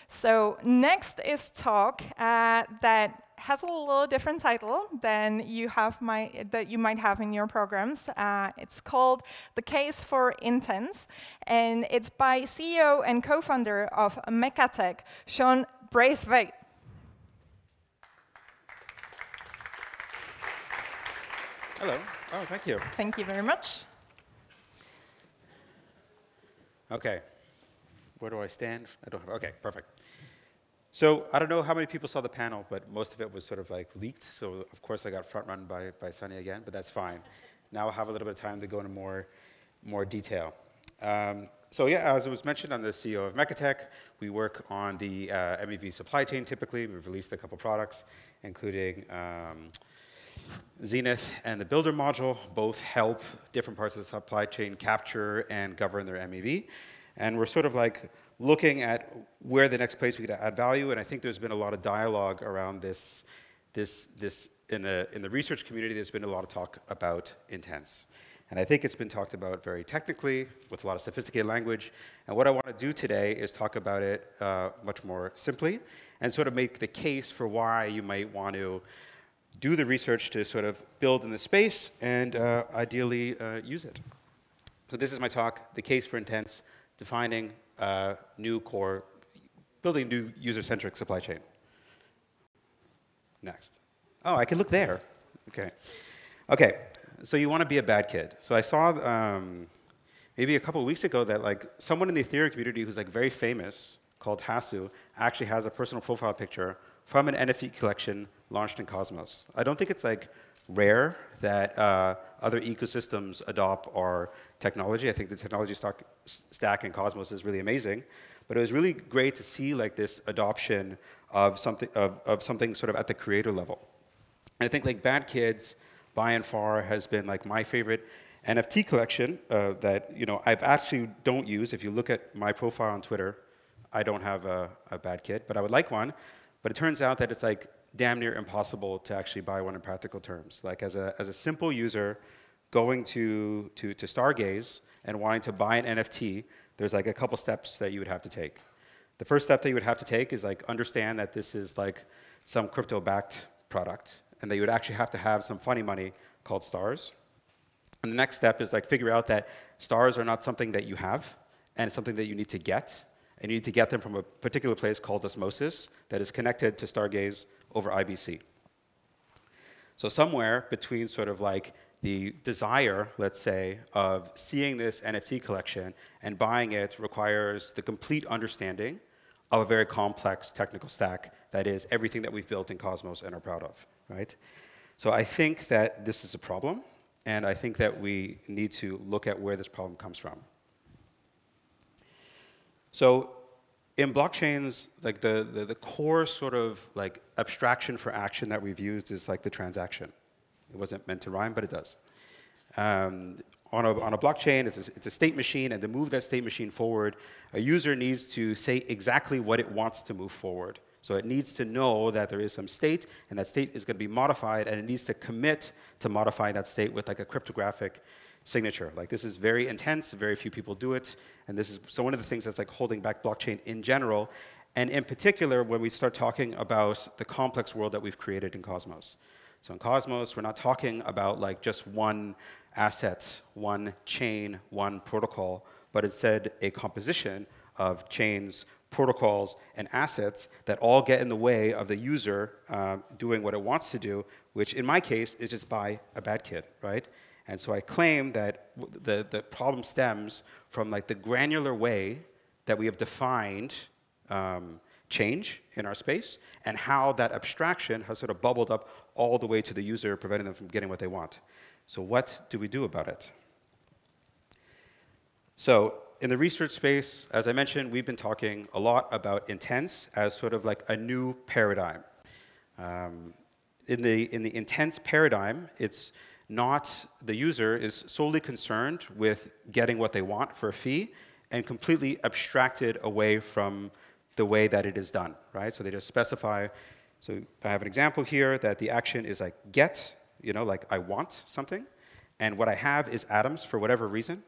So next is talk that has a little different title than that you might have in your programs. It's called The Case for Intents, and it's by CEO and co-founder of Mekatek, Sean Braithwaite. Hello. Oh, thank you. Thank you very much. OK. Where do I stand? I don't have. OK, perfect. So I don't know how many people saw the panel, but most of it was sort of like leaked. So of course I got front run by Sunny again, but that's fine. Now I'll have a little bit of time to go into more detail. So yeah, as it was mentioned, I'm the CEO of Mekatek. We work on the MEV supply chain typically. We've released a couple products, including Zenith and the Builder module. Both help different parts of the supply chain capture and govern their MEV. And we're sort of like looking at where the next place we could add value. And I think there's been a lot of dialogue around this in the research community. There's been a lot of talk about intents. And I think it's been talked about very technically with a lot of sophisticated language. And what I want to do today is talk about it much more simply and sort of make the case for why you might want to do the research to sort of build in the space and ideally use it. So this is my talk, The Case for Intents, defining new core, building new user-centric supply chain. Next. Oh, I can look there. OK. OK, so you want to be a bad kid. So I saw maybe a couple of weeks ago that like someone in the Ethereum community who's like very famous, called Hasu, actually has a personal profile picture from an NFT collection launched in Cosmos. I don't think it's like rare that other ecosystems adopt our technology. I think the technology stack in Cosmos is really amazing, but it was really great to see like this adoption of something sort of at the creator level. And I think like Bad Kids, by and far, has been like my favorite NFT collection that I've actually don't use. If you look at my profile on Twitter, I don't have a Bad Kid, but I would like one. But it turns out that it's like damn near impossible to actually buy one in practical terms. Like as a simple user going to Stargaze and wanting to buy an NFT, there's like a couple steps that you would have to take. The first step that you would have to take is like understand that this is like some crypto-backed product, and that you would actually have to have some funny money called stars. And the next step is like figure out that stars are not something that you have, and it's something that you need to get. And you need to get them from a particular place called Osmosis that is connected to Stargaze over IBC. So somewhere between sort of like the desire, let's say, of seeing this NFT collection and buying it requires the complete understanding of a very complex technical stack that is everything that we've built in Cosmos and are proud of, right? So I think that this is a problem, and I think that we need to look at where this problem comes from. So in blockchains, like the core sort of like abstraction for action that we've used is like the transaction. It wasn't meant to rhyme, but it does. On a blockchain, it's a state machine, and to move that state machine forward, a user needs to say exactly what it wants to move forward. So it needs to know that there is some state, and that state is going to be modified, and it needs to commit to modifying that state with like a cryptographic signature. Like this is very intense, very few people do it, and this is so one of the things that's like holding back blockchain in general, and in particular when we start talking about the complex world that we've created in Cosmos. So in Cosmos, we're not talking about like just one asset, one chain, one protocol, but instead a composition of chains, protocols, and assets that all get in the way of the user doing what it wants to do, which in my case is just buy a bad kid, right? And so I claim that the problem stems from like the granular way that we have defined change in our space and how that abstraction has sort of bubbled up all the way to the user, preventing them from getting what they want. So what do we do about it? So in the research space, as I mentioned, we've been talking a lot about intents as sort of like a new paradigm. In the intents paradigm, it's not the user is solely concerned with getting what they want for a fee and completely abstracted away from the way that it is done, right? So they just specify. So I have an example here that the action is like get, like I want something, and what I have is atoms for whatever reason,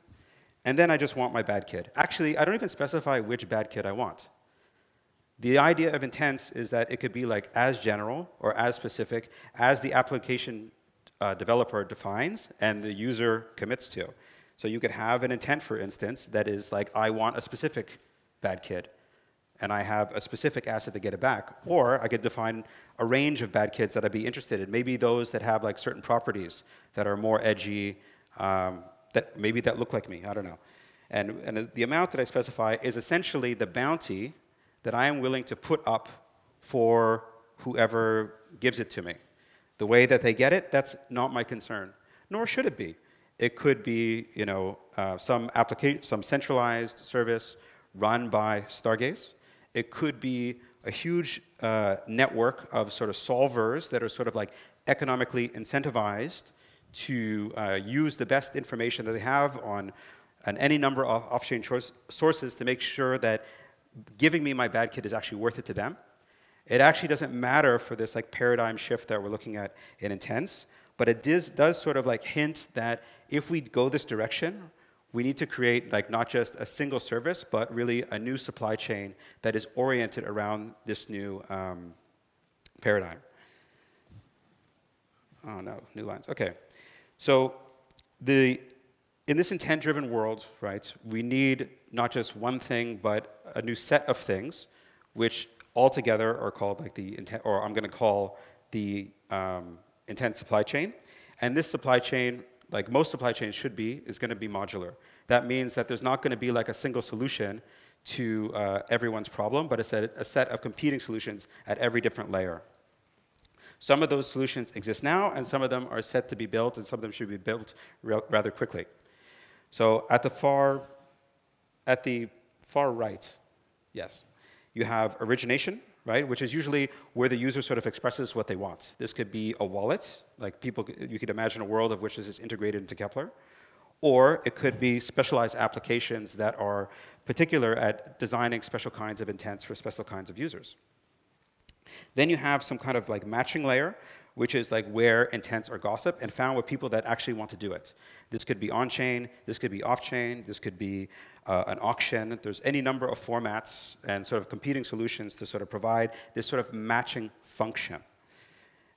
and then I just want my bad kid. Actually, I don't even specify which bad kid I want. The idea of intents is that it could be like as general or as specific as the application developer defines and the user commits to. So you could have an intent, for instance, that is like, I want a specific bad kid, and I have a specific asset to get it back. Or I could define a range of bad kids that I'd be interested in. Maybe those that have like certain properties that are more edgy, that look like me. I don't know. And the amount that I specify is essentially the bounty that I am willing to put up for whoever gives it to me. The way that they get it, that's not my concern, nor should it be. It could be, some centralized service run by Stargaze. It could be a huge network of sort of solvers that are sort of like economically incentivized to use the best information that they have on any number of off-chain sources to make sure that giving me my bad kid is actually worth it to them. It actually doesn't matter for this like paradigm shift that we're looking at in intents, but it does sort of like hint that if we go this direction, we need to create like not just a single service, but really a new supply chain that is oriented around this new paradigm. Oh no, new lines. Okay, so in this intent-driven world, right, we need not just one thing, but a new set of things, which altogether are called like the intent, or I'm going to call the intent supply chain. And this supply chain, like most supply chains should be, is going to be modular. That means that there's not going to be like a single solution to everyone's problem, but a set of competing solutions at every different layer. Some of those solutions exist now, and some of them are set to be built, and some of them should be built rather quickly. So at the far right, yes, you have origination, right, which is usually where the user sort of expresses what they want. This could be a wallet, like you could imagine a world of which this is integrated into Kepler, or it could be specialized applications that are particular at designing special kinds of intents for special kinds of users. Then you have some kind of like matching layer, which is like where intents are gossiped and found with people that actually want to do it. This could be on-chain, this could be off-chain, this could be an auction. There's any number of formats and sort of competing solutions to sort of provide this sort of matching function.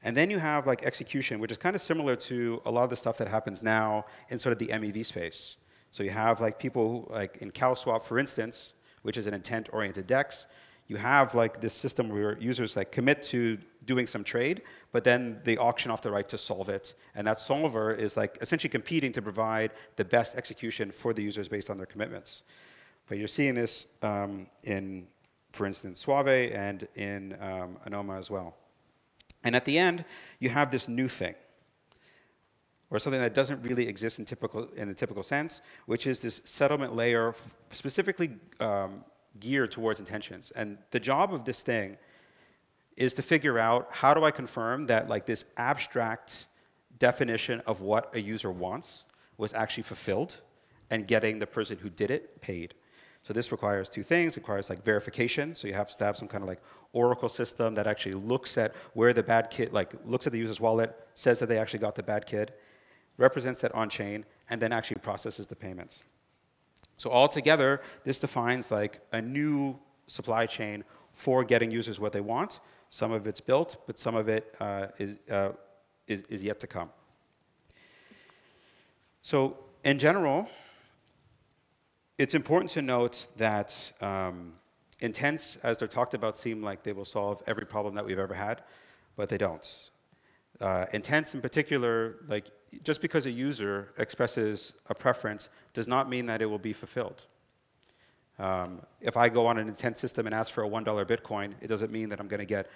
And then you have like execution, which is kind of similar to a lot of the stuff that happens now in sort of the MEV space. So you have like people who, like in CowSwap, for instance, which is an intent-oriented DEX, you have like this system where users like commit to doing some trade, but then they auction off the right to solve it. And that solver is like essentially competing to provide the best execution for the users based on their commitments. But you're seeing this in, for instance, Suave and in Anoma as well. And at the end, you have this new thing, or something that doesn't really exist in the typical sense, which is this settlement layer specifically geared towards intentions. And the job of this thing is to figure out how do I confirm that like this abstract definition of what a user wants was actually fulfilled and getting the person who did it paid. So this requires two things. It requires like verification. So you have to have some kind of like Oracle system that actually looks at where the bad kid, like looks at the user's wallet, says that they actually got the bad kid, represents that on-chain, and then actually processes the payments. So altogether, this defines like a new supply chain for getting users what they want. Some of it's built, but some of it is yet to come. So in general, it's important to note that intents, as they're talked about, seem like they will solve every problem that we've ever had, but they don't. Intents in particular, like just because a user expresses a preference does not mean that it will be fulfilled. If I go on an intent system and ask for a $1 Bitcoin, it doesn't mean that I'm going to get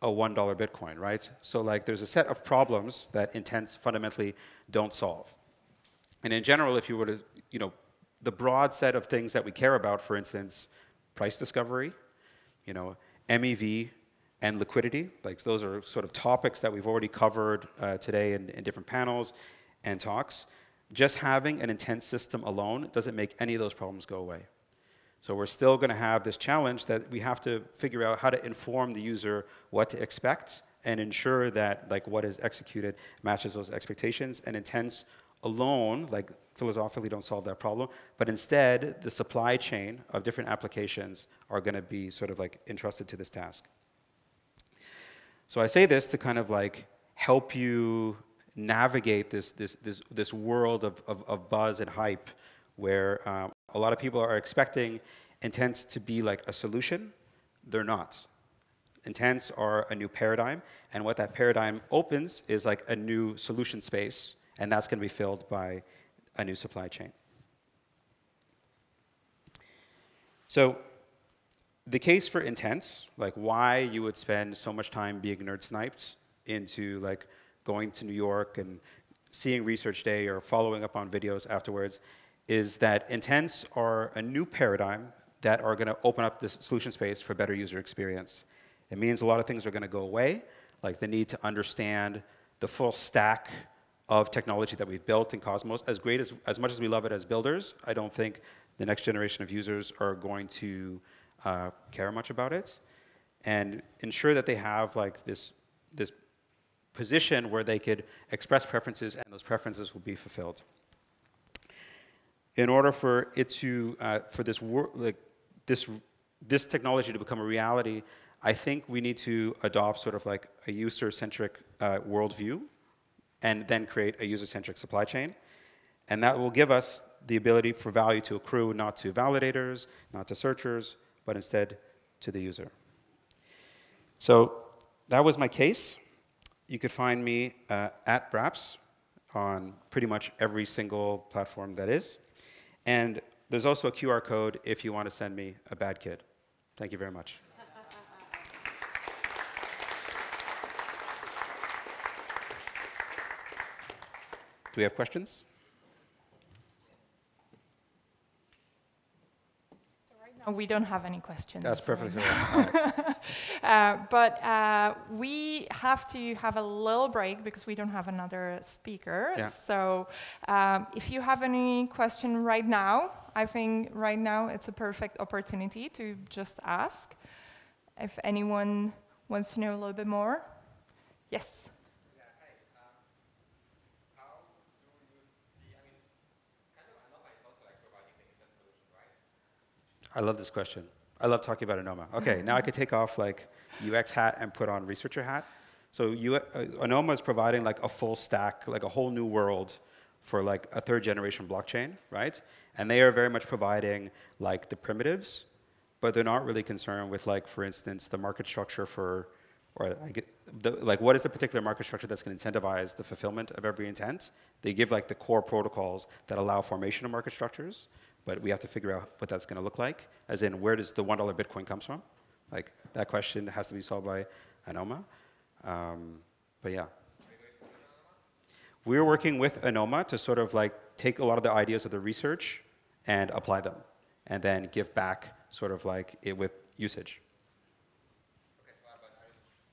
a $1 Bitcoin, right? So like there's a set of problems that intents fundamentally don't solve. And in general, if you were to, the broad set of things that we care about, for instance, price discovery, MEV, and liquidity. Like those are sort of topics that we've already covered today in different panels and talks. Just having an intent system alone doesn't make any of those problems go away. So we're still going to have this challenge that we have to figure out how to inform the user what to expect and ensure that like what is executed matches those expectations. And intents alone, like philosophically don't solve that problem, but instead the supply chain of different applications are going to be sort of like entrusted to this task. So I say this to kind of like help you navigate this world of buzz and hype where a lot of people are expecting intents to be like a solution. They're not. Intents are a new paradigm, and what that paradigm opens is like a new solution space, and that's going to be filled by a new supply chain. So the case for intents, like why you would spend so much time being nerd sniped into like going to New York and seeing research day or following up on videos afterwards, is that intents are a new paradigm that are going to open up this solution space for better user experience. It means a lot of things are going to go away, like the need to understand the full stack of technology that we've built in Cosmos. As much as we love it as builders, I don't think the next generation of users are going to care much about it. And ensure that they have like this position where they could express preferences, and those preferences will be fulfilled. In order for it to, for this technology to become a reality, I think we need to adopt sort of like a user-centric worldview, and then create a user-centric supply chain. And that will give us the ability for value to accrue not to validators, not to searchers, but instead to the user. So that was my case. You could find me at Braps on pretty much every single platform that is. And there's also a QR code if you want to send me a bad kid. Thank you very much. Do we have questions? So right now we don't have any questions. That's perfectly right. But we have to have a little break because we don't have another speaker. Yeah. So if you have any question right now, I think right now it's a perfect opportunity to just ask. If anyone wants to know a little bit more. Yes. I love this question. I love talking about ANOMA. Okay, now I could take off like UX hat and put on researcher hat. So ANOMA is providing like a full stack, like a whole new world for like a third generation blockchain, right? And they are very much providing like the primitives, but they're not really concerned with like, for instance, the market structure for, or like what is the particular market structure that's going to incentivize the fulfillment of every intent. They give like the core protocols that allow formation of market structures, but we have to figure out what that's going to look like, as in where does the $1 Bitcoin comes from? Like that question has to be solved by ANOMA. But yeah. We're working with ANOMA to sort of like take a lot of the ideas of the research and apply them, and then give back sort of like it with usage. Okay, so are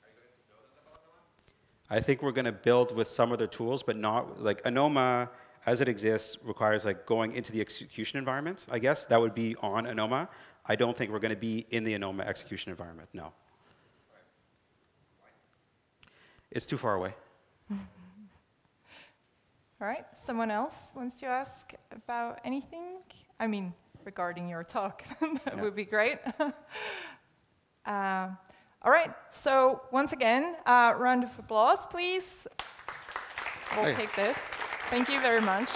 you going to build about ANOMA? I think we're going to build with some of the tools, but not like ANOMA as it exists requires like going into the execution environment, I guess. That would be on ANOMA. I don't think we're going to be in the ANOMA execution environment, no. Why? It's too far away. All right, someone else wants to ask about anything? I mean, regarding your talk, that would be great. All right, so once again, round of applause, please. We'll take this. Thank you very much.